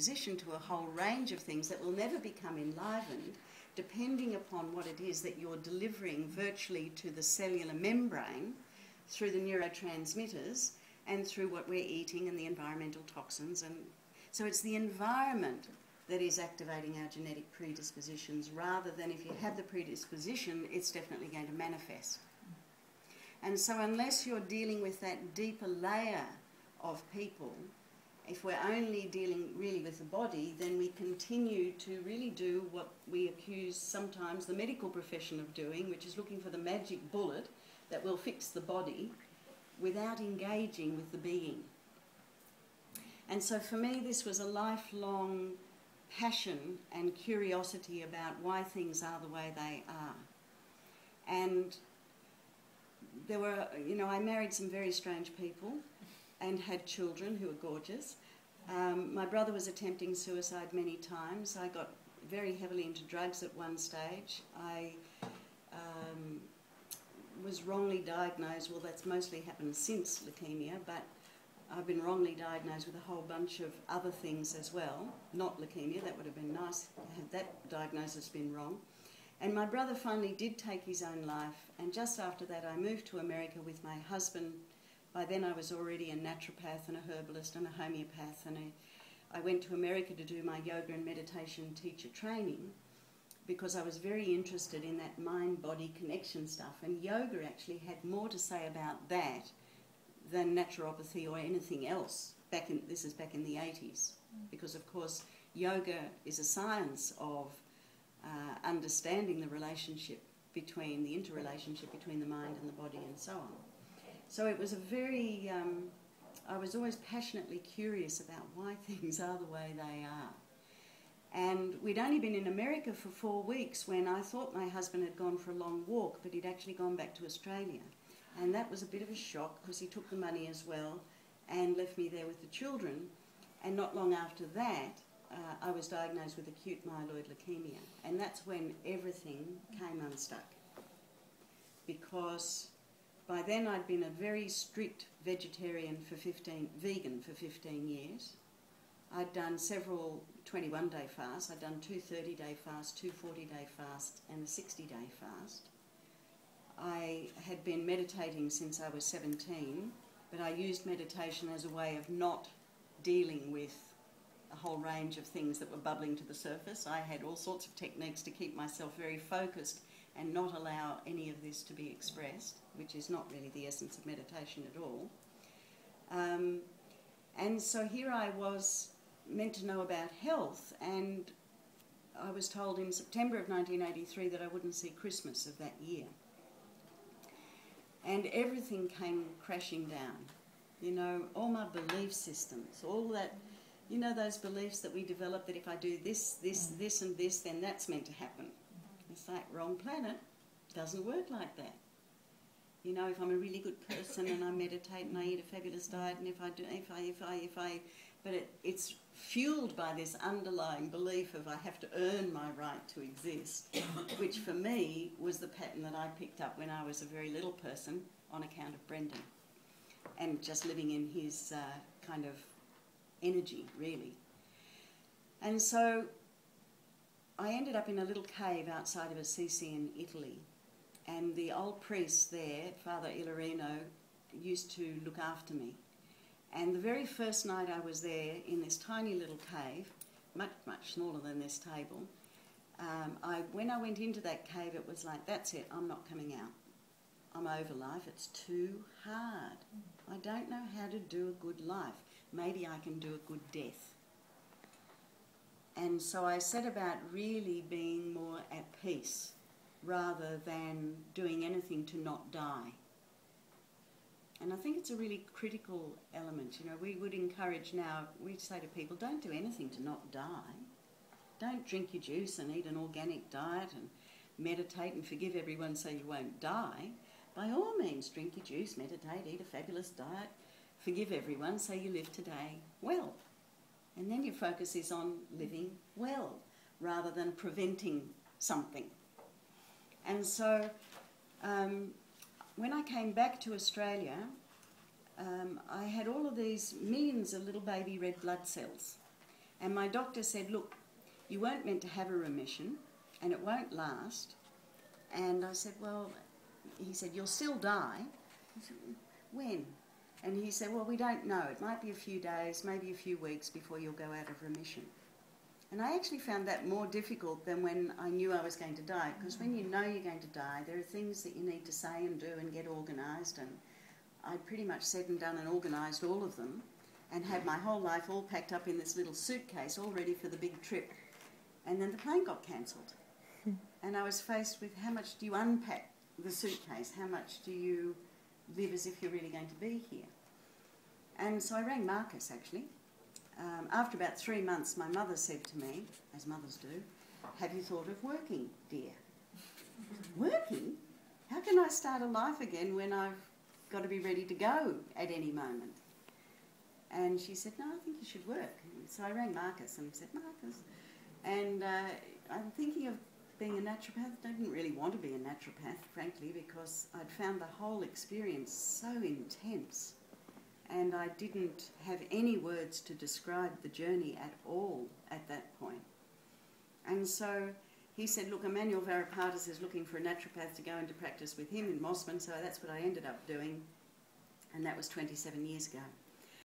predisposition to a whole range of things that will never become enlivened, depending upon what it is that you're delivering virtually to the cellular membrane through the neurotransmitters and through what we're eating and the environmental toxins. And so it's the environment that is activating our genetic predispositions, rather than if you have the predisposition, it's definitely going to manifest. And so unless you're dealing with that deeper layer of people, if we're only dealing really with the body, then we continue to really do what we accuse sometimes the medical profession of doing, which is looking for the magic bullet that will fix the body without engaging with the being. And so for me, this was a lifelong passion and curiosity about why things are the way they are. And there were, you know, I married some very strange people and had children who were gorgeous. My brother was attempting suicide many times. I got very heavily into drugs at one stage. I was wrongly diagnosed. Well, that's mostly happened since leukemia, but I've been wrongly diagnosed with a whole bunch of other things as well. Not leukemia, that would have been nice had that diagnosis been wrong. And my brother finally did take his own life, and just after that I moved to America with my husband. By then I was already a naturopath and a herbalist and a homeopath, and I went to America to do my yoga and meditation teacher training because I was very interested in that mind-body connection stuff, and yoga actually had more to say about that than naturopathy or anything else. This is back in the 80s, because of course yoga is a science of understanding the relationship between, the interrelationship between the mind and the body and so on. So it was a very, I was always passionately curious about why things are the way they are. And we'd only been in America for 4 weeks when I thought my husband had gone for a long walk, but he'd actually gone back to Australia. And that was a bit of a shock because he took the money as well and left me there with the children. And not long after that, I was diagnosed with acute myeloid leukemia. And that's when everything came unstuck. Because by then I'd been a very strict vegan for 15 years. I'd done several 21-day fasts. I'd done 2 30-day fasts, 2 40-day fasts, and a 60-day fast. I had been meditating since I was 17, but I used meditation as a way of not dealing with a whole range of things that were bubbling to the surface. I had all sorts of techniques to keep myself very focused and not allow any of this to be expressed, which is not really the essence of meditation at all. And so here I was meant to know about health, and I was told in September of 1983 that I wouldn't see Christmas of that year. And everything came crashing down. You know, all my belief systems, all that, you know, those beliefs that we develop that if I do this, this and this, then that's meant to happen. It's like, wrong planet, doesn't work like that. You know, if I'm a really good person and I meditate and I eat a fabulous diet, and but it's fueled by this underlying belief of I have to earn my right to exist, which for me was the pattern that I picked up when I was a very little person on account of Brendan, and just living in his kind of energy, really. And so I ended up in a little cave outside of Assisi in Italy, and the old priest there, Father Ilarino, used to look after me. And the very first night I was there in this tiny little cave, much, much smaller than this table, when I went into that cave, it was like, that's it, I'm not coming out. I'm over life, it's too hard. I don't know how to do a good life. Maybe I can do a good death. And so I set about really being more at peace rather than doing anything to not die. And I think it's a really critical element. You know, we would encourage now, we'd say to people, don't do anything to not die. Don't drink your juice and eat an organic diet and meditate and forgive everyone so you won't die. By all means, drink your juice, meditate, eat a fabulous diet, forgive everyone so you live today well. And then your focus is on living well rather than preventing something. And so when I came back to Australia, I had all of these millions of little baby red blood cells. And my doctor said, look, you weren't meant to have a remission and it won't last. And I said, well, he said, you'll still die. I said, when? And he said, well, we don't know. It might be a few days, maybe a few weeks before you'll go out of remission. And I actually found that more difficult than when I knew I was going to die, because when you know you're going to die, there are things that you need to say and do and get organised, and I pretty much said and done and organised all of them and had my whole life all packed up in this little suitcase all ready for the big trip. And then the plane got cancelled. And I was faced with, how much do you unpack the suitcase? How much do you live as if you're really going to be here? And so I rang Marcus, actually. After about 3 months, my mother said to me, as mothers do, have you thought of working, dear? Working? How can I start a life again when I've got to be ready to go at any moment? And she said, no, I think you should work. And so I rang Marcus and said, Marcus, and I'm thinking of being a naturopath. I didn't really want to be a naturopath, frankly, because I'd found the whole experience so intense. And I didn't have any words to describe the journey at all at that point. And so he said, look, Emmanuel Varipatis is looking for a naturopath to go into practice with him in Mossman, so that's what I ended up doing, and that was 27 years ago.